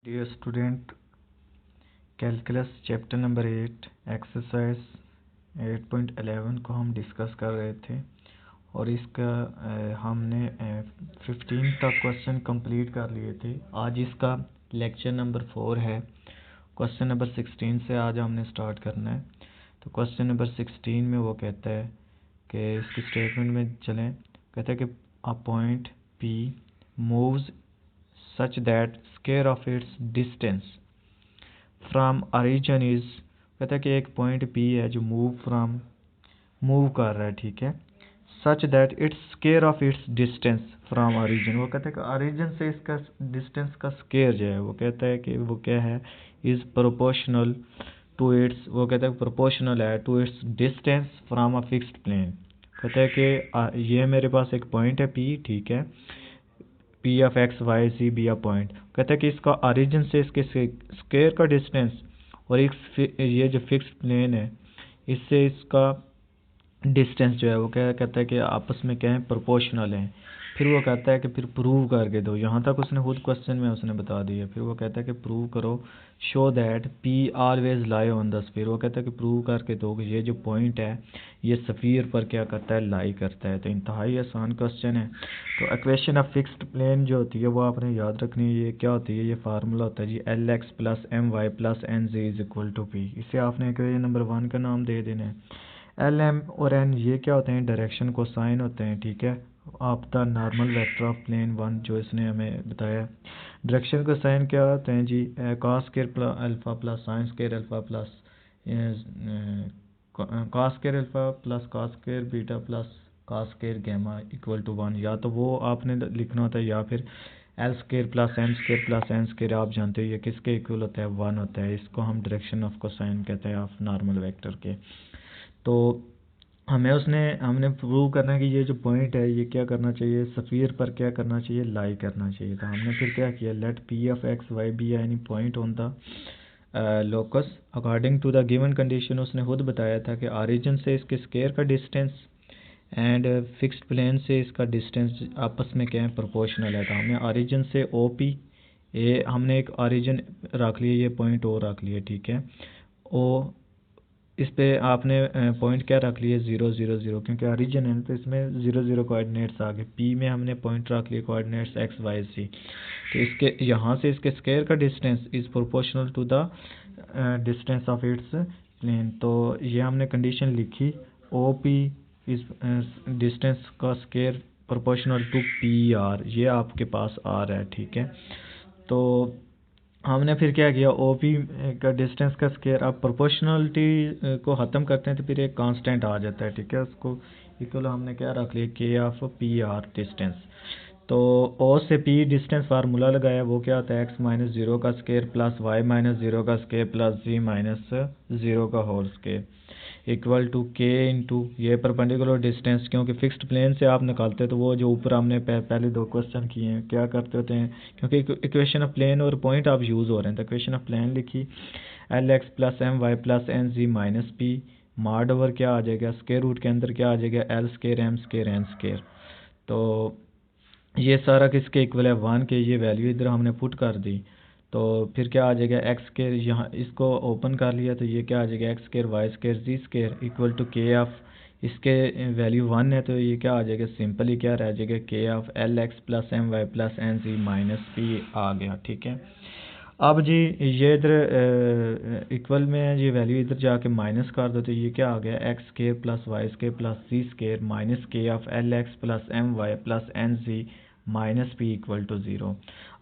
Dear student, calculus chapter number 8 exercise 8.11 को हम discuss कर रहे थे और इसका हमने 15 तक क्वेश्चन कंप्लीट कर लिए थे। आज इसका लेक्चर नंबर 4 है। क्वेश्चन नंबर 16 से आज हमने स्टार्ट करना है। तो क्वेश्चन नंबर 16 में वो कहता है कि इसकी स्टेटमेंट में चलें। कहता है कि a point P moves such that square of its distance from origin is, कहता है कि एक पॉइंट P है जो मूव कर रहा है, ठीक है, such that its square of its distance from origin, वो कहता है कि origin से इसका डिस्टेंस का स्क्वायर जो है वो कहता है कि वो क्या है, is proportional to its, वो कहता है प्रोपोर्शनल है to its distance from a fixed plane। कहता है कि ये मेरे पास एक पॉइंट है P, ठीक है, P of X Y C B a point. कहता है कि इसका ओरिजिन से इसके स्क्वायर का डिस्टेंस और ये जो फिक्स प्लेन है इससे इसका डिस्टेंस जो है वो क्या कहता है कि आपस में क्या है, प्रोपोर्शनल है। फिर वो कहता है कि फिर प्रूव करके दो। यहाँ तक उसने खुद क्वेश्चन में उसने बता दिया। फिर वो कहता है कि प्रूव करो, show that P always lie on the sphere. वो कहता है कि प्रूव करके दो कि ये जो पॉइंट है ये स्फीयर पर क्या करता है, लाई करता है। तो इंतहाई आसान क्वेश्चन है। तो इक्वेशन ऑफ फिक्स्ड प्लेन जो होती है वो आपने याद रखनी है। ये क्या होती है, ये फार्मूला होता है जी L X plus M Y plus N Z is equal to P. इसे आपने इक्वेशन नंबर 1 का नाम दे देना है। एल एम और एन ये क्या होते हैं, डायरेक्शन को साइन होते हैं, ठीक है, of the normal vector of plane 1 जो इसने हमें बताया। डायरेक्शन को साइन क्या होते हैं जी, cos square alpha plus sine square alpha plus cos square alpha plus cos square beta plus cos square gamma equal to 1। या तो वो आपने लिखना होता है या फिर L square plus M square plus N square. आप जानते हो ये किसके इक्वल होता है, 1 होता है। इसको हम डायरेक्शन ऑफ कोसाइन कहते हैं ऑफ नॉर्मल वेक्टर के। तो हमने प्रूव करना है कि ये जो पॉइंट है ये क्या करना चाहिए, स्फीयर पर क्या करना चाहिए, लाई करना चाहिए। तो हमने फिर क्या किया, let P of X Y be any point on the locus according to the given condition. उसने खुद बताया था कि ओरिजिन से इसके स्क्वायर का डिस्टेंस एंड फिक्स्ड प्लेन से इसका डिस्टेंस आपस में क्या है, प्रोपोर्शनल है। तो हमने ओरिजिन से ओ पी ये हमने एक ओरिजिन रख लिया, ये पॉइंट ओ रख लिया, ठीक है। ओ इस पे आपने पॉइंट क्या रख लिए, 0 0 0, क्योंकि ओरिजिन है तो इसमें 0 0 कोऑर्डिनेट्स आ गए। पी में हमने पॉइंट रख लिए कोऑर्डिनेट्स एक्स वाई सी। तो इसके यहाँ से इसके स्क्वायर का distance is proportional to the distance of its plane. तो ये हमने कंडीशन लिखी, ओ पी इस डिस्टेंस का square proportional to P R, ये आपके पास आर है, ठीक है। तो हमने फिर क्या किया, ओ पी का डिस्टेंस का स्क्वायर। अब प्रोपोर्शनलिटी को ख़त्म करते हैं तो फिर एक कांस्टेंट आ जाता है, ठीक है। उसको इक्वल हमने क्या रख लिया, के ऑफ पी आर डिस्टेंस। तो ओ से पी डिस्टेंस फार्मूला लगाया, वो क्या होता है, एक्स माइनस जीरो का square plus Y minus zero का square plus Z minus zero का whole square equal to K into ये परपेंडिकुलर डिस्टेंस। क्योंकि फिक्स्ड प्लेन से आप निकालते हैं तो वो जो ऊपर हमने पहले दो क्वेश्चन किए हैं क्या करते होते हैं, क्योंकि इक्वेशन ऑफ प्लेन और पॉइंट आप यूज़ हो रहे हैं। तो इक्वेशन ऑफ प्लेन लिखी, L X plus M Y plus N Z minus P मार्ड ओवर क्या आ जाएगा, स्क्वायर रूट के अंदर क्या आ जाएगा, L square M square N square. तो ये सारा किसके इक्वल है, 1 के। ये वैल्यू इधर हमने पुट कर दी। तो फिर क्या आ जाएगा, एक्स स्क्वायर, यहाँ इसको ओपन कर लिया तो ये क्या आ जाएगा, X square Y square Z square equal to K of, इसके वैल्यू 1 है तो ये क्या आ जाएगा, सिंपली क्या रह जाएगा, K of L X plus M Y plus N Z minus P आ गया, ठीक है। अब जी ये इधर इक्वल में है, ये वैल्यू इधर जाके माइनस कर दो तो ये क्या आ गया, X square plus Y square plus Z square minus K of L X plus M Y plus N Z minus P equal to 0।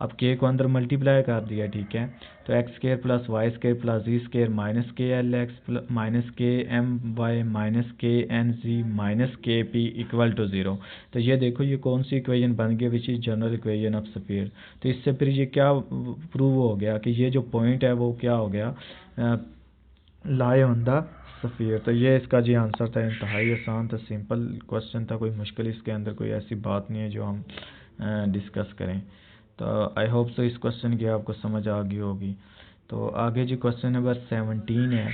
अब के को अंदर मल्टीप्लाई कर दिया, ठीक है। तो X square plus Y square plus Z square minus K L X minus K M Y minus K N Z minus K P equal to 0। तो ये देखो ये कौन सी इक्वेशन बन गई, which is general equation of sphere. तो इससे फिर ये क्या प्रूव हो गया कि ये जो पॉइंट है वो क्या हो गया, लाई ऑन द स्फीयर। तो ये इसका जी आंसर था। इंतहाई आसान था, सिंपल क्वेश्चन था, कोई मुश्किल इसके अंदर कोई ऐसी बात नहीं है जो हम डिस्कस करें। तो आई होप सो इस क्वेश्चन की आपको समझ आ गई होगी। तो आगे जी क्वेश्चन नंबर 17 है,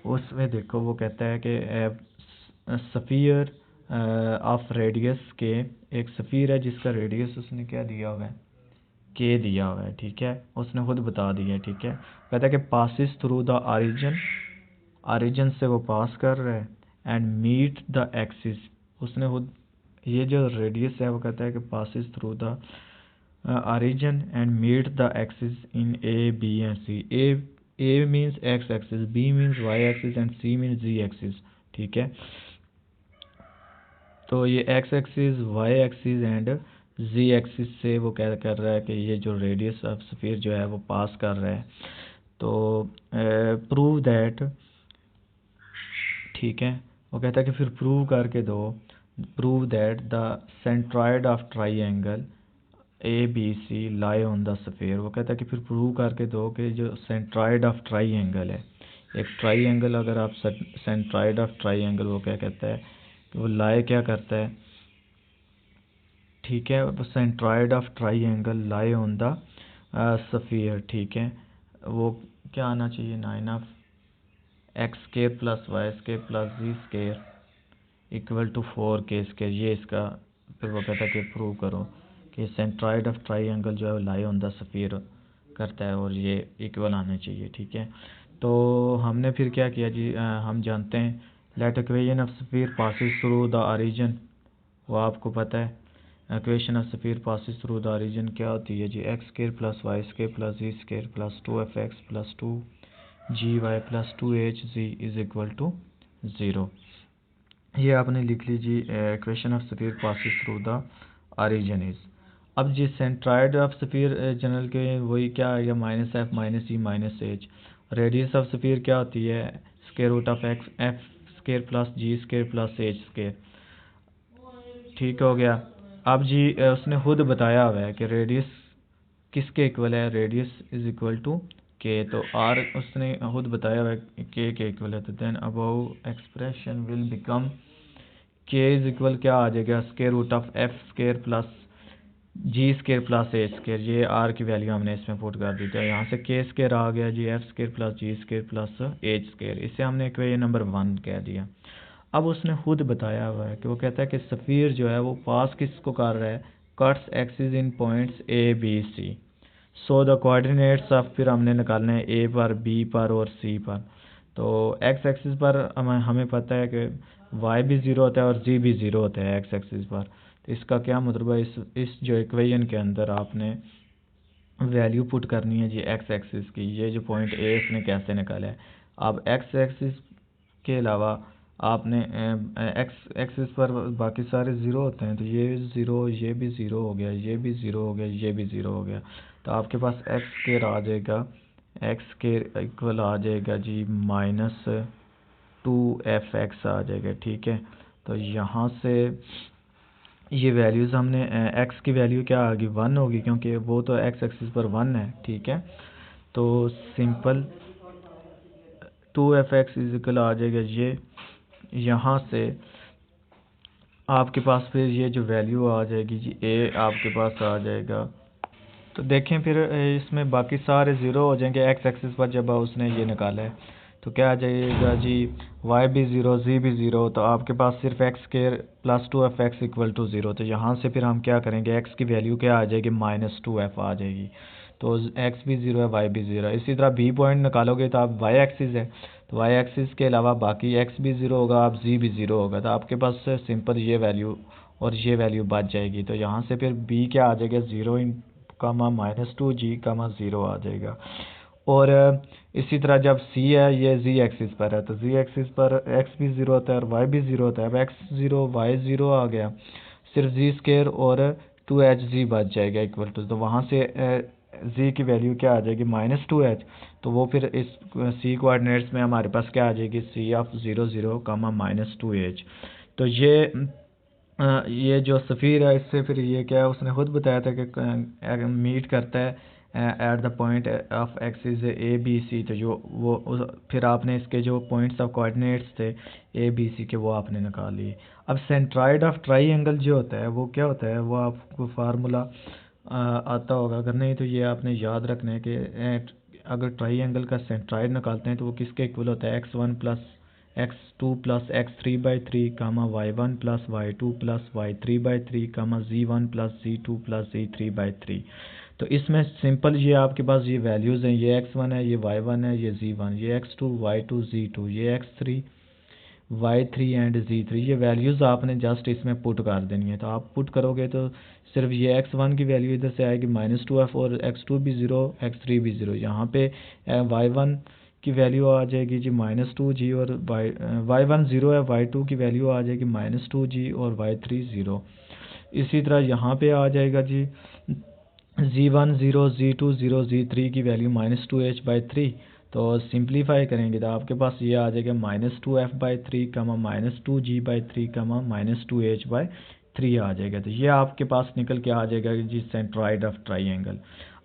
उसमें देखो वो कहता है कि स्फीयर ऑफ रेडियस के, एक स्फीयर है जिसका रेडियस उसने क्या दिया हुआ है, के दिया हुआ है, ठीक है, उसने खुद बता दिया है, ठीक है। कहता है कि पासिस थ्रू द ओरिजिन से वो पास कर रहा है, एंड मीट द एक्सिस, उसने खुद, ये जो रेडियस है वो कहता है कि passes through the origin and meet the axis in A B and C. A means X axis, B means Y axis and C means Z axis, ठीक है। तो ये X axis, Y axis and Z axis से वो क्या कर रहा है कि ये जो रेडियस ऑफ स्फीयर जो है वो पास कर रहा है। तो प्रूव दैट, ठीक है, वो कहता है कि फिर प्रूव करके दो, prove that the centroid of triangle A B C lie on the sphere. वो कहता है कि फिर प्रूव करके दो कि जो सेंट्रॉयड ऑफ ट्राइंगल है, एक ट्राइंगल, अगर आप सेंट्रॉयड ऑफ ट्राइंगल, वो क्या कहता है कि वो लाई क्या करता है, ठीक है, वो centroid of triangle lie on the sphere, ठीक है। वो क्या आना चाहिए, 9 of X square plus Y square plus Z square equal to 4 K square, ये इसका। फिर वो कहता है कि प्रूव करो कि सेंट्रॉयड ऑफ ट्राइंगल जो है लाई ऑन द स्फीयर करता है और ये इक्वल आने चाहिए, ठीक है। तो हमने फिर क्या किया जी, हम जानते हैं let equation of sphere passes through the origin, वो आपको पता है equation of sphere passes through the origin क्या होती है जी, X square plus Y square plus Z square plus 2f(x) plus 2gy plus 2hz is equal to 0। ये आपने लिख लीजिए equation of sphere passes through the origin is. अब जी सेंट्रॉयड ऑफ स्फीयर जनरल के वही क्या आ गया, minus F minus E minus H. Radius of sphere क्या होती है, square root of X F square plus Z square plus H square, ठीक हो गया। अब जी उसने खुद बताया हुआ है कि रेडियस किसके इक्वल है, रेडियस इज इक्वल टू के, तो आर उसने खुद बताया हुआ है के इक्वल है, तो then above expression will become K is equal क्या आ जाएगा, square root of F square plus Z square plus A square, ये आर की वैल्यू हमने इसमें पुट कर दी थी, यहाँ से के स्क्वायर आ गया जी F square plus Z square plus H square, इसे हमने इक्वेशन नंबर 1 कह दिया। अब उसने खुद बताया हुआ है कि वो कहता है कि स्फीयर जो है वो पास किसको कर रहा है, cuts axis in points A B C. So the coordinates of, फिर हमने निकालना है ए पर, बी पर और सी पर। तो एक्स एक्सिस पर हमें पता है कि वाई भी 0 होता है और जी भी 0 होता है एक्स एक्सिस पर। तो इसका क्या मतलब है, इस जो इक्वेशन के अंदर आपने वैल्यू पुट करनी है जी एक्स एक्सिस की। ये जो पॉइंट ए इसने कैसे निकाला है, अब एक्स एक्सिस के अलावा आपने एक्स एक्सिस पर बाकी सारे ज़ीरो होते हैं, तो ये ज़ीरो, ये भी ज़ीरो हो गया, ये भी ज़ीरो हो गया, ये भी ज़ीरो हो गया। तो आपके पास एक्स स्क्वायर आ जाएगा, एक्स स्क्वायर इक्वल आ जाएगा जी -2f(x) आ जाएगा, ठीक है। तो यहाँ से ये वैल्यूज़ हमने एक्स की वैल्यू क्या आ गई, 1 होगी, क्योंकि वो तो एक्स एक्सिस पर 1 है, ठीक है। तो सिंपल 2f(x) इज इक्वल आ जाएगा ये, यहाँ से आपके पास फिर ये जो वैल्यू आ जाएगी जी ए आपके पास आ जाएगा। तो देखें फिर इसमें बाकी सारे ज़ीरो हो जाएंगे एक्स एक्सिस पर जब उसने ये निकाला है, तो क्या आ जाएगा जी, वाई भी ज़ीरो, जी भी ज़ीरो, तो आपके पास सिर्फ X square plus 2f(x) equal to 0। तो यहाँ से फिर हम क्या करेंगे, एक्स की वैल्यू क्या आ जाएगी, -2f आ जाएगी। तो एक्स भी 0 है, वाई भी 0 है। इसी तरह बी पॉइंट निकालोगे तो आप वाई एक्सिस है, तो वाई एक्सिस के अलावा बाकी एक्स भी 0 होगा, आप जी भी 0 होगा, तो आपके पास सिंपल ये वैल्यू और ये वैल्यू बच जाएगी। तो यहाँ से फिर बी क्या आ जाएगा, 0 कामा -2g कामा 0 आ जाएगा। और इसी तरह जब c है ये z एक्सिस पर है, तो z एक्सिस पर x भी 0 होता है और y भी 0 होता है। अब x 0 y 0 आ गया, सिर्फ z स्क्वायर और 2hg बच जाएगा इक्वल टू, तो वहाँ से z की वैल्यू क्या आ जाएगी, -2h। तो वो फिर इस c कोऑर्डिनेट्स में हमारे पास क्या आ जाएगी, c ऑफ 0 0 कामा -2h। तो ये जो सफ़ीर है इससे फिर ये क्या है, उसने खुद बताया था कि मीट करता है at the point of axis A B C. तो जो फिर आपने इसके जो पॉइंट्स ऑफ कोऑर्डिनेट्स थे ए बी सी के, वो आपने निकाल लिए। अब सेंट्रॉयड ऑफ ट्राइंगल जो होता है वो क्या होता है, वो आपको फार्मूला आता होगा, अगर नहीं तो ये आपने याद रखना है कि अगर ट्राइंगल का सेंट्रॉयड निकालते हैं तो वो किसके इक्वल होता है, x1 plus x2 plus x3/3 कामा y1 plus y2 plus y3/3 कामा z1 plus z2 plus z3/3। तो इसमें सिंपल ये आपके पास ये वैल्यूज़ हैं, ये x1 है, ये y1 है, ये z1, ये x2 y2 z2, ये x3 y3 एंड z3, ये वैल्यूज़ आपने जस्ट इसमें पुट कर देनी है। तो आप पुट करोगे तो सिर्फ ये x1 की वैल्यू इधर से आएगी -2f और x2 भी 0 x3 भी 0। यहाँ पे y1 की वैल्यू आ जाएगी जी -2g और y1 0 है, y2 की वैल्यू आ जाएगी -2g और y3 0। इसी तरह यहाँ पे आ जाएगा जी z1 0, z2 0, z3 की वैल्यू -2h/3। तो सिंप्लीफाई करेंगे तो आपके पास ये आ जाएगा -2f/3, -2g/3, -2h/3 आ जाएगा। तो ये आपके पास निकल के आ जाएगा जी सेंट्रॉइड ऑफ ट्राइंगल।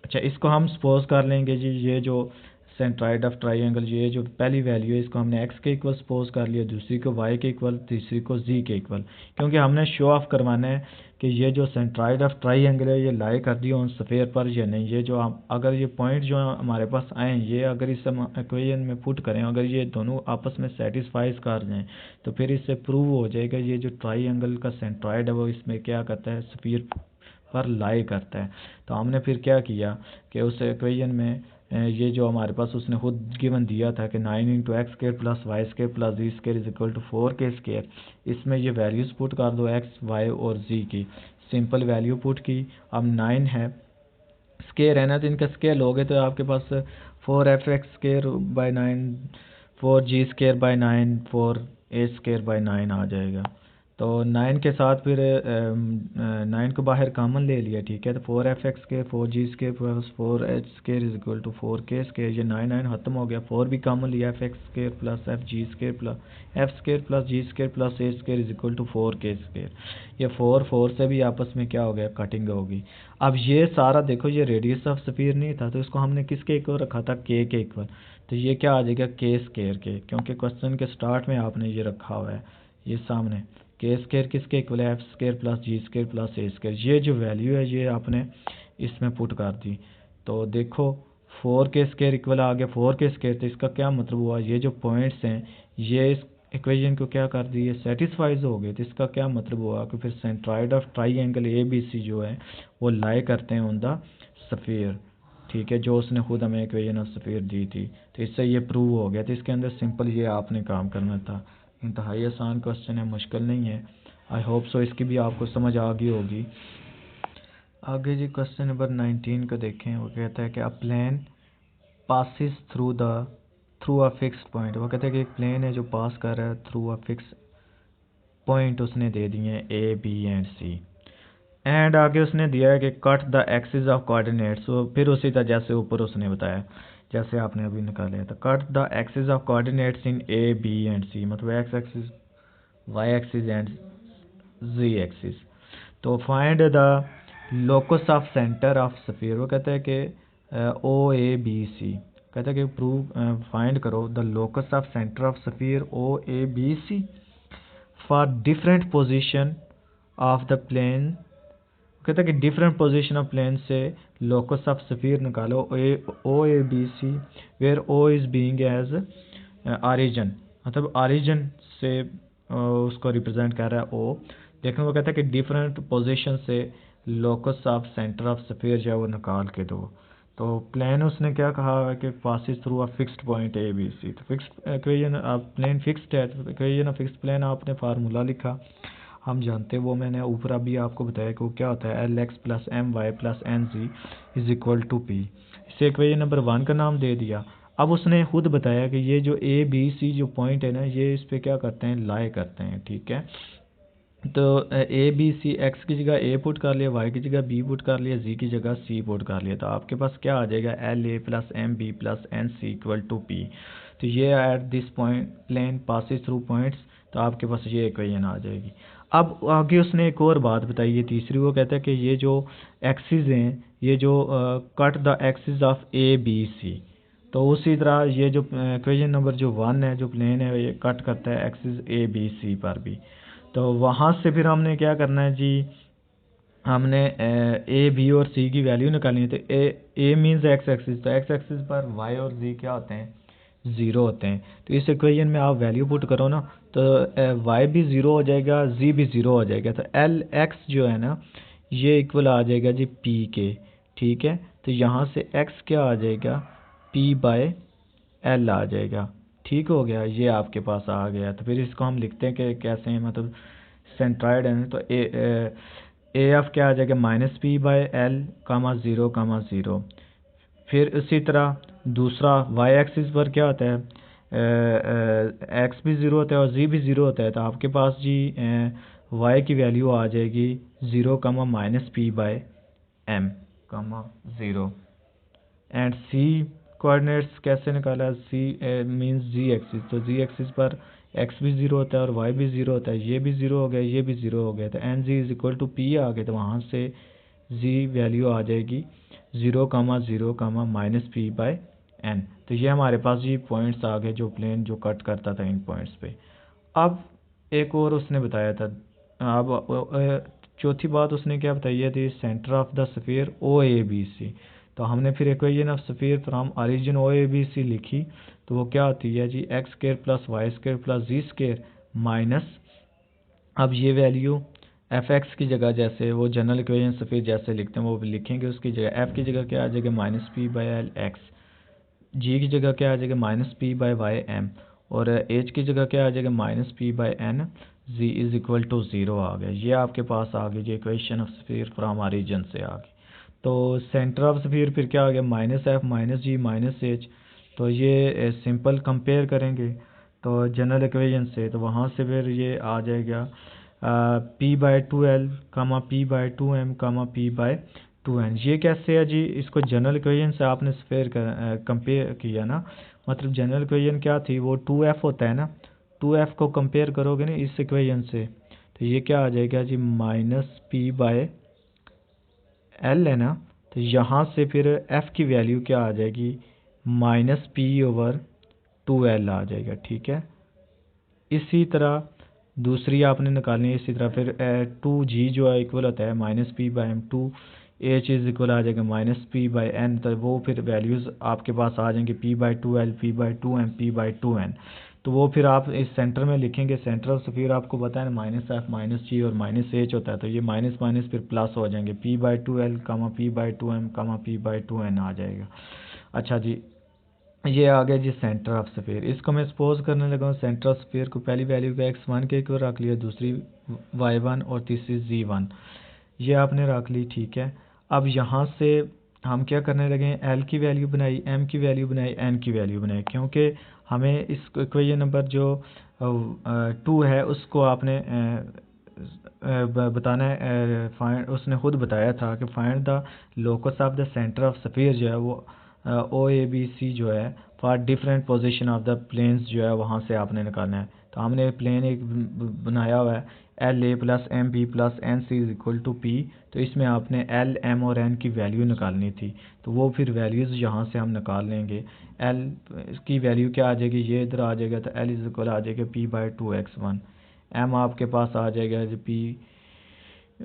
अच्छा, इसको हम सपोज कर लेंगे जी, ये जो सेंट्रॉइड ऑफ ट्राइंगल, ये जो पहली वैल्यू है इसको हमने x के इक्वल सपोज कर लिया, दूसरी को y के इक्वल, तीसरी को z के इक्वल, क्योंकि हमने शो ऑफ करवाना है कि ये जो सेंट्रॉइड ऑफ ट्राइंगल है ये लाई कर दी ऑन स्फीयर पर या नहीं। ये जो हम अगर ये पॉइंट जो हमारे पास आए, ये अगर इस इक्वेशन में पुट करें, अगर ये दोनों आपस में सेटिस्फाइज कर जाएं तो फिर इससे प्रूव हो जाएगा ये जो ट्राइंगल का सेंट्रॉइड है वो इसमें क्या करता है, स्फीयर पर लाई करता है। तो हमने फिर क्या किया कि उस इक्वेशन में ये जो हमारे पास उसने खुद गिवन दिया था कि 9 × x² + y² + z² = 4k², इसमें ये वैल्यूज़ पुट कर दो x, y और z की। सिंपल वैल्यू पुट की। अब 9 है, स्केयर है ना, तो इनका स्केयर लोगे तो आपके पास 4f(x²/9), 4g²/9, 4h²/9 आ जाएगा। तो 9 के साथ फिर 9 को बाहर कॉमन ले लिया, ठीक है। तो 4f(x²), 4g² + 4h² = 4k², ये 9 खत्म हो गया, 4 भी कॉमन लिया, f(x²) + f(g²) + g² + h² = 4k²। ये 4 से भी आपस में क्या हो गया, कटिंग होगी। अब ये सारा देखो, ये रेडियस ऑफ स्फीयर नहीं था तो इसको हमने किसके इक्वल रखा था, k के इक्वल। तो ये क्या आ जाएगा, k² के, क्योंकि क्वेश्चन के स्टार्ट में आपने ये रखा हुआ है, ये सामने k² किसके इक्वल है, f² + g² + h²। ये जो वैल्यू है ये आपने इसमें पुट कर दी। तो देखो 4k² इक्वल आ गया, 4k²। तो इसका क्या मतलब हुआ, ये जो पॉइंट्स हैं ये इस इक्वेशन को क्या कर दी है, सेटिस्फाइज हो गए। तो इसका क्या मतलब हुआ कि फिर सेंट्रॉइड ऑफ ट्राइंगल ABC जो है वो लाई करते हैं ऑन द स्फीयर, ठीक है, जो उसने खुद हमें इक्वेशन ऑफ स्फीयर दी थी। तो इससे ये प्रूव हो गया। तो इसके अंदर सिंपल ये आपने काम करना था। इंतहाई आसान क्वेश्चन है, मुश्किल नहीं है। आई होप सो इसकी भी आपको समझ आ गई होगी। आगे जी क्वेश्चन नंबर 19 को देखें। वो कहता है कि a plane passes through a fixed point. वो कहता है कि एक प्लेन है जो पास कर रहा है थ्रू अ फिक्स पॉइंट, उसने दे दिए हैं A, B and C। And आगे उसने दिया है कि cut the axis of coordinates. फिर उसी तरह जैसे ऊपर उसने बताया, जैसे आपने अभी निकाले था, cut the axis of coordinates in A, B and C, मतलब x axis, y axis and z axis. तो find the locus of centre of sphere. वो कहता है कि OABC, कहता है कि प्रूव फाइंड करो the locus of centre of sphere OABC for different position of the plane. कहता है कि डिफरेंट पोजीशन ऑफ प्लेन से लोकस ऑफ स्फीयर निकालो OABC where O is being as origin, मतलब ऑरिजिन से उसको रिप्रेजेंट कर रहा है O। देखने को कहता है कि डिफरेंट पोजीशन से locus of centre of sphere जो है वो निकाल के दो। तो प्लेन उसने क्या कहा है कि passes through a fixed point ABC। तो फिक्स्ड इक्वेशन, आप प्लेन फिक्स्ड है तो इक्वेशन ऑफ फिक्स्ड प्लेन आपने फार्मूला लिखा, हम जानते हैं वो, मैंने ऊपर अभी आपको बताया कि वो क्या होता है, LX + MY + NZ = P। इसे इक्वेशन नंबर 1 का नाम दे दिया। अब उसने खुद बताया कि ये जो ABC जो पॉइंट है ना, ये इस पे क्या करते हैं, लाई करते हैं, ठीक है। तो ABC, x की जगह A पुट कर लिया, y की जगह B पुट कर लिया, z की जगह C पुट कर लिया। तो आपके पास क्या आ जाएगा, LA + MB + NC = P। तो ये at this point plane passes through points, तो आपके पास ये इक्वेशन आ जाएगी। अब आगे उसने एक और बात बताई है तीसरी। वो कहता है कि ये जो एक्सिस हैं, ये जो cut the axis of ABC। तो उसी तरह ये जो इक्वेशन नंबर जो 1 है, जो प्लेन है, ये कट करता है एक्सिस ABC पर भी। तो वहाँ से फिर हमने क्या करना है जी, हमने A, B और C की वैल्यू निकालनी है। तो A मीन्स x एक्सिस, तो x एक्सिस पर y और z क्या होते हैं, 0 होते हैं। तो इस इक्वेशन में आप वैल्यू पुट करो ना, तो y भी 0 हो जाएगा, z भी 0 हो जाएगा। तो LX जो है ना, ये इक्वल आ जाएगा जी P के, ठीक है। तो यहाँ से x क्या आ जाएगा, p/l आ जाएगा। ठीक हो गया, ये आपके पास आ गया। तो फिर इसको हम लिखते हैं कि कैसे हैं, मतलब सेंट्राइड है तो ए एफ क्या आ जाएगा, -p/l, 0, 0। फिर इसी तरह दूसरा y एक्सिस पर क्या होता है, x भी 0 होता है और z भी 0 होता है। तो आपके पास जी y की वैल्यू आ जाएगी 0, -p/m, 0। एंड c कोऑर्डिनेट्स कैसे निकाला, c मींस z एक्सिस। तो z एक्सिस पर x भी 0 होता है और y भी 0 होता है। ये भी 0 हो गया, ये भी 0 हो गया। तो N Z is equal to P आ गया। तो वहाँ से z वैल्यू आ जाएगी 0, 0, -p/n। तो ये हमारे पास ये पॉइंट्स आ गए जो प्लेन जो कट करता था इन पॉइंट्स पे। अब एक और उसने बताया था, अब चौथी बात उसने क्या बताई थी, centre of the sphere O A B C. तो हमने फिर equation of sphere from origin O A B C लिखी। तो वो क्या आती है जी, X square plus Y square plus Z square minus, अब ये वैल्यू एफ एक्स की जगह जैसे वो जनरल इक्वेशन स्फीयर जैसे लिखते हैं वो लिखेंगे, उसकी जगह एफ की जगह क्या आ जाएगा, -p/l एक्स। जी की जगह क्या आ जाएगा, -p/y m। और एच की जगह क्या आ जाएगा, -p/n। Z is equal to 0 आ गया। ये आपके पास आ गई जी equation of sphere from origin से आ गई। तो सेंटर ऑफ स्फीयर फिर क्या आ गया, -f, -g, -h। तो ये सिंपल कंपेयर करेंगे तो जनरल इक्वेशन से, तो वहाँ से फिर ये आ जाएगा p/2l, p/2m, p/2n। ये कैसे है जी, इसको जनरल इक्वेशन से आपने स्फीयर कंपेयर किया ना, मतलब जनरल इक्वेशन क्या थी, वो 2f होता है ना। 2f को कंपेयर करोगे ना इस इक्वेशन से, तो ये क्या आ जाएगा जी, -p/l है ना। तो यहाँ से फिर f की वैल्यू क्या आ जाएगी, -p/2l आ जाएगा। ठीक है, इसी तरह दूसरी आपने निकालनी है। इसी तरह फिर 2g जो है इक्वल होता है -p/m, 2h इज इक्वल आ जाएगा -p/n। तो वो फिर वैल्यूज़ आपके पास आ जाएंगे p/2l, p/2m, p/2n। तो वो फिर आप इस सेंटर में लिखेंगे। सेंटर ऑफ स्फीयर आपको पता है ना, -f, -g और -h होता है। तो ये माइनस माइनस फिर प्लस हो जाएंगे, p/2l, p/2m, p/2n आ जाएगा। अच्छा जी, ये आ गया जी सेंटर ऑफ स्फीयर। इसको मैं सपोज करने लगा हूँ, सेंटर ऑफ स्फीयर को पहली वैल्यू का x1 के इक्वल रख लिया, दूसरी y1 और तीसरी z1, ये आपने रख ली। ठीक है, अब यहाँ से हम क्या करने लगे हैं, l की वैल्यू बनाई, m की वैल्यू बनाई, n की वैल्यू बनाई, क्योंकि हमें इस इक्वेशन नंबर जो 2 है उसको आपने बताना है। फाइंड, उसने खुद बताया था कि find the locus of the centre of sphere जो है वो ओ ए बी सी जो है for different position of the planes जो है वहाँ से आपने निकालना है। तो हमने प्लेन एक बनाया हुआ है L A plus M B plus N C is equal to P. तो इसमें आपने एल एम और एन की वैल्यू निकालनी थी। तो वो फिर वैल्यूज़ यहाँ से हम निकाल लेंगे। एल की वैल्यू क्या आ जाएगी, ये इधर आ जाएगा। तो एल इज इक्वल आ जाएगा p/2x1। एम आपके पास आ जाएगा जी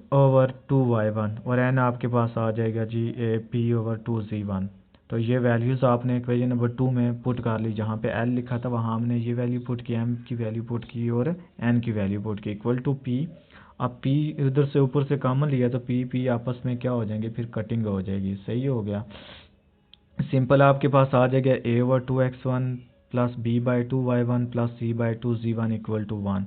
p/2y1 और एन आपके पास आ जाएगा जी p/2z1। तो ये वैल्यूज़ आपने इक्वेशन नंबर 2 में पुट कर ली। जहाँ पे एल लिखा था वहाँ हमने ये वैल्यू पुट की, एम की वैल्यू पुट की और एन की वैल्यू पुट की, इक्वल टू पी। अब पी इधर से ऊपर से कॉमन लिया तो पी पी आपस में क्या हो जाएंगे, फिर कटिंग हो जाएगी। सही हो गया, सिंपल आपके पास आ जाएगा a/2x1 plus b/2y1 plus c/2z1 equal to 1।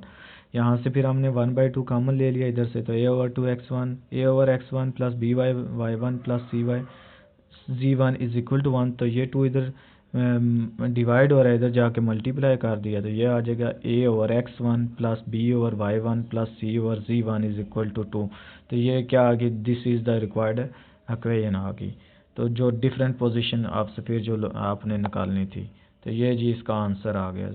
यहाँ से फिर हमने 1/2 कॉमन ले लिया इधर से, तो a/x1 plus by/y1 plus c/z1 is equal to 1। तो ये 2 इधर डिवाइड हो रहा है, इधर जाके मल्टीप्लाई कर दिया। तो ये आ जाएगा a/x1 plus b/y1 plus c/z1 is equal to 2। तो ये क्या आ गई, this is the required equation आ गई। तो जो डिफरेंट पोजीशन आपसे फिर जो आपने निकालनी थी, तो ये जी इसका आंसर आ गया।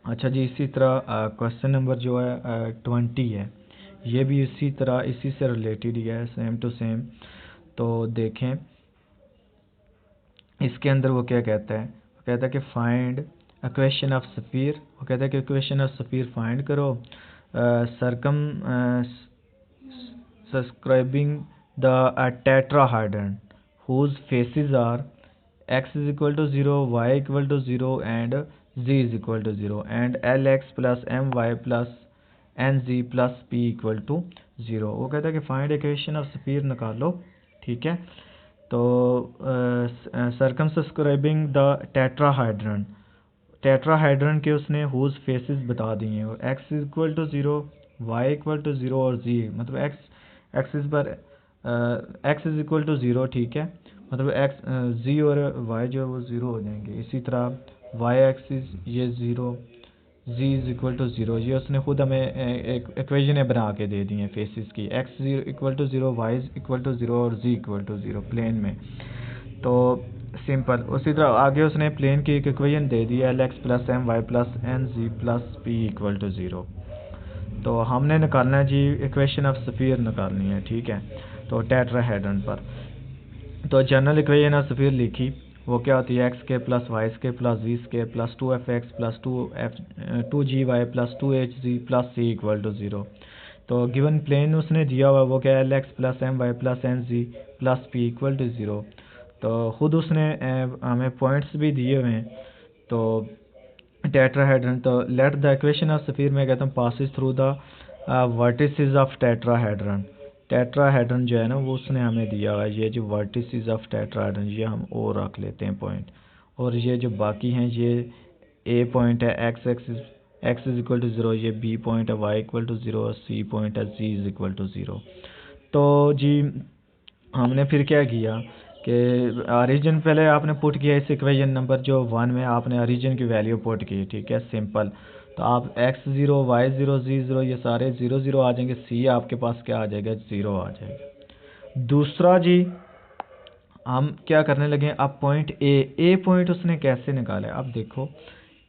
अच्छा जी, इसी तरह क्वेश्चन नंबर जो है 20 है, ये भी इसी तरह इसी से रिलेटेड ही है, सेम टू सेम। तो देखें इसके अंदर वो क्या कहता है, वो कहता है कि फाइंड इक्वेशन ऑफ स्फीयर। वो कहता है कि इक्वेशन ऑफ स्फीयर फाइंड करो circumscribing the tetrahedron whose faces are x is equal to 0, y equal to 0 and z is equal to 0 and lx plus my plus nz plus p equal to 0। वो कहता है कि find equation of sphere निकालो ठीक है। तो circumscribing the टेट्राहाइड्रन, टेट्राहाइड्रन के उसने हुज फेसेस बता दिए हैं, और x equal to 0, Y equal to 0 और z मतलब एक्सिस पर x इज इक्वल टू 0, ठीक है, मतलब x z और y जो है वो 0 हो जाएंगे। इसी तरह y एक्सिस ये 0, z इज इक्वल टू 0, ये उसने खुद हमें एक इक्वेशन बना के दे दी हैं फेसिस की, x equal to 0, y equal to 0 और z इक्वल टू 0 प्लेन में। तो सिंपल। उसी तरह आगे उसने प्लेन की एक इक्वेशन दे दी है, lx plus M Y plus N Z plus P equal to 0। तो हमने निकालना है जी इक्वेशन ऑफ स्फीयर निकालनी है, ठीक है। तो टेट्राहेड्रन पर तो जनरल इक्वेशन ऑफ स्फीयर लिखी, वो क्या होती है, X square plus Y square plus Z square plus 2f(x) plus 2gy plus 2hz plus c equal to 0। तो गिवन प्लेन उसने दिया हुआ वो क्या है, lx plus M Y plus N Z plus P equal to 0। तो खुद उसने हमें पॉइंट्स भी दिए हुए हैं। तो टेट्राहेड्रन, तो let the equation of sphere में कहता हूँ passes through the vertices of tetrahedron. Tetrahedron जो है ना वो उसने हमें दिया हुआ है, ये जो वर्टिसेस ऑफ टेट्राहेड्रन ये हम और रख लेते हैं पॉइंट, और ये जो बाकी हैं ये ए पॉइंट है X axis X is equal to 0, ये बी पॉइंट है वाई इक्वल टू 0 और सी पॉइंट है जी इज इक्वल टू 0। तो जी हमने फिर क्या किया कि ओरिजिन पहले आपने पुट किया इस इक्वेशन नंबर जो 1 में आपने ओरिजिन की वैल्यू पुट की, ठीक है, सिंपल। तो आप x0 y0 z0 ये सारे 0 0 आ जाएंगे, c आपके पास क्या आ जाएगा, 0 आ जाएगा। दूसरा जी हम क्या करने लगे, अब पॉइंट ए पॉइंट उसने कैसे निकाला है, अब देखो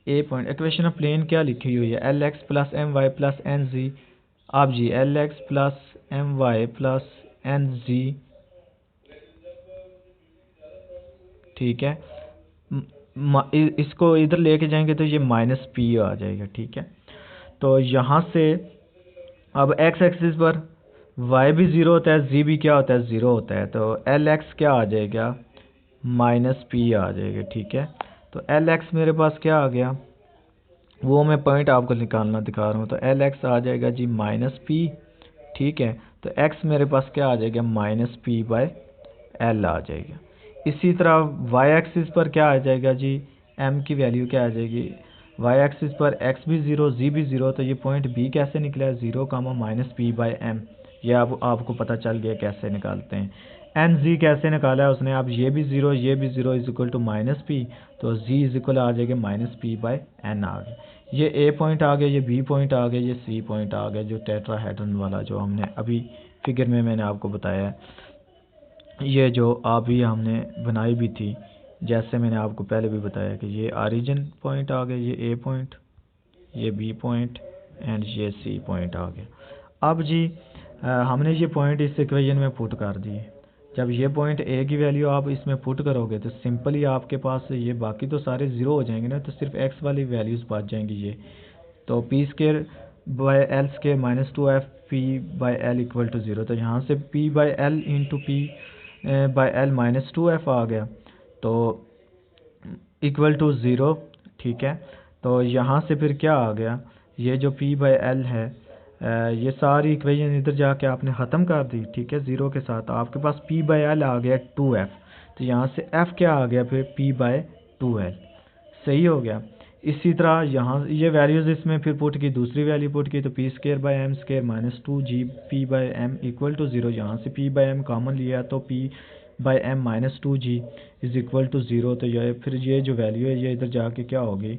A point equation of plane क्या लिखी हुई है, lx plus M Y plus N Z. अब जी lx plus M Y plus N Z, ठीक है, इसको इधर लेके जाएंगे तो ये माइनस पी आ जाएगा, ठीक है। तो यहाँ से अब x एक्सिस पर y भी 0 होता है, z भी क्या होता है, 0 होता है, तो lx क्या आ जाएगा, माइनस पी आ जाएगा, ठीक है। तो lx मेरे पास क्या आ गया, वो मैं पॉइंट आपको निकालना दिखा रहा हूँ। तो lx आ जाएगा जी माइनस पी, ठीक है। तो x मेरे पास क्या आ जाएगा, माइनस पी बाय एल आ जाएगा। इसी तरह y एक्सिस पर क्या आ जाएगा जी, m की वैल्यू क्या आ जाएगी, y एक्सिस पर x भी 0 z भी 0, तो ये पॉइंट b कैसे निकला है, 0 comma minus P by M. ये आपको पता चल गया कैसे निकालते हैं। एन जी कैसे निकाला है उसने, अब ये भी 0 is equal to minus P, तो z इज इक्वल आ जाएगा माइनस पी बाई एन आ गया। ये ए पॉइंट आ गया, ये बी पॉइंट आ गया, ये सी पॉइंट आ गया, जो टेट्राहेड्रन वाला जो हमने अभी फिगर में मैंने आपको बताया है। ये जो अभी हमने बनाई भी थी, जैसे मैंने आपको पहले भी बताया कि ये ओरिजिन पॉइंट आ गया, ये ए पॉइंट, ये बी पॉइंट एंड ये सी पॉइंट आ गया। अब जी हमने ये पॉइंट इस इक्वेशन में पुट कर दिए। जब ये पॉइंट ए की वैल्यू आप इसमें पुट करोगे तो सिंपली आपके पास ये बाकी तो सारे 0 हो जाएंगे ना, तो सिर्फ एक्स वाली वैल्यूज़ बच जाएंगी ये। तो P square by L square minus 2f P by L equal to 0, तो यहाँ से P by L into P by L minus 2f आ गया, तो इक्वल टू 0, ठीक है। तो यहाँ से फिर क्या आ गया, ये जो p बाई एल है ये सारी इक्वेशन इधर जाके आपने ख़त्म कर दी, ठीक है, 0 के साथ। आपके पास p बाई एल आ गया 2f, तो यहाँ से f क्या आ गया फिर p बाई 2l, सही हो गया। इसी तरह यहाँ ये वैल्यूज़ इसमें फिर पुट की, दूसरी वैल्यू पुट की, तो P square by M square minus 2g P by M equal to 0। यहाँ से p बाई एम कॉमन लिया तो p by M minus 2g is equal to 0। तो ये फिर ये जो वैल्यू है ये इधर जाके क्या होगी,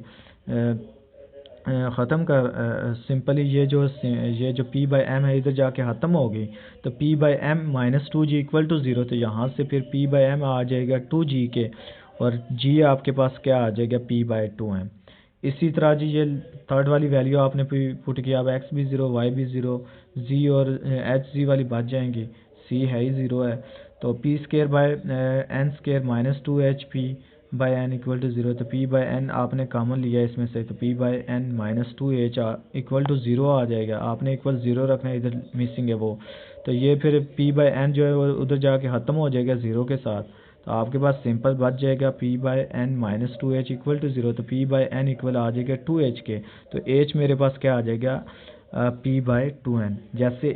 ख़त्म कर सिंपली ये जो p बाई एम है इधर जाके ख़त्म होगी, तो p by M minus 2g equal to 0। तो यहाँ से फिर p बाई एम आ जाएगा 2g के, और g आपके पास क्या आ जाएगा, p बाई 2m। इसी तरह जी ये थर्ड वाली वैल्यू आपने पुट किया, अब x भी 0 y भी 0, z और एच जी वाली बच जाएंगी, c है ही 0 है। तो p square by N square minus 2h p by N equal to 0, तो p बाई एन आपने कॉमन लिया इसमें से, तो p by N minus 2h equal to 0 आ जाएगा। आपने इक्वल 0 रखना है, इधर मिसिंग है वो, तो ये फिर p बाई एन जो है वो उधर जाके ख़त्म हो जाएगा 0 के साथ। तो आपके पास सिंपल बच जाएगा p by N minus 2h equal to 0, तो p बाई एन इक्वल आ जाएगा 2h के, तो h मेरे पास क्या आ जाएगा, p बाई 2n। जैसे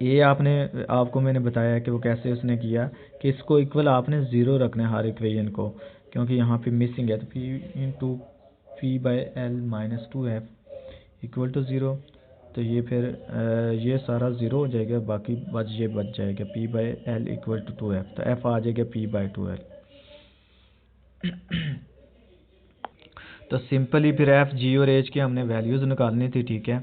ये आपने आपको मैंने बताया कि वो कैसे उसने किया कि इसको इक्वल आपने ज़ीरो रखना है हर इक्वेशन को, क्योंकि यहाँ पे मिसिंग है। तो P into P by L minus two F equal to zero. तो ये फिर ये सारा ज़ीरो हो जाएगा, बाकी ये बच जाएगा P by L equal to two F. तो एफ आ जाएगा पी बाई टू एल। तो सिंपली फिर एफ जी और एच की हमने वैल्यूज़ निकालनी थी, ठीक है,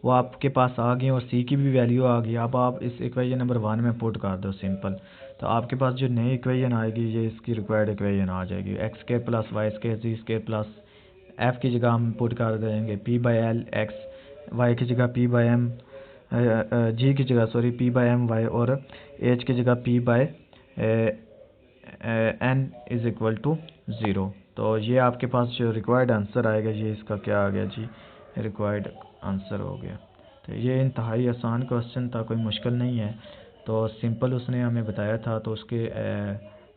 वो आपके पास आ गई और सी की भी वैल्यू आ गई। अब आप इस इक्वेशन नंबर 1 में पुट कर दो सिंपल, तो आपके पास जो नई इक्वेशन आएगी ये इसकी रिक्वायर्ड इक्वेशन आ जाएगी, X square plus Y square Z square plus F की जगह हम पुट कर देंगे P by L X, Y की जगह पी बाई एम, जी की जगह sorry P by M Y, और एच की जगह P by N is equal to zero. तो ये आपके पास जो रिक्वायर्ड आंसर आएगा ये इसका क्या आ गया जी, रिक्वायर्ड आंसर हो गया। तो ये इंतहाई आसान क्वेश्चन था, कोई मुश्किल नहीं है। तो सिंपल उसने हमें बताया था, तो उसके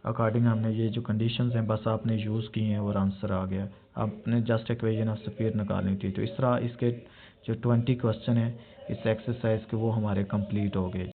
अकॉर्डिंग हमने ये जो कंडीशंस हैं बस आपने यूज़ की हैं और आंसर आ गया। आपने जस्ट इक्वेशन ऑफ स्फीयर निकालनी थी। तो इस तरह इसके जो 20 क्वेश्चन हैं इस एक्सरसाइज के वो हमारे कंप्लीट हो गए।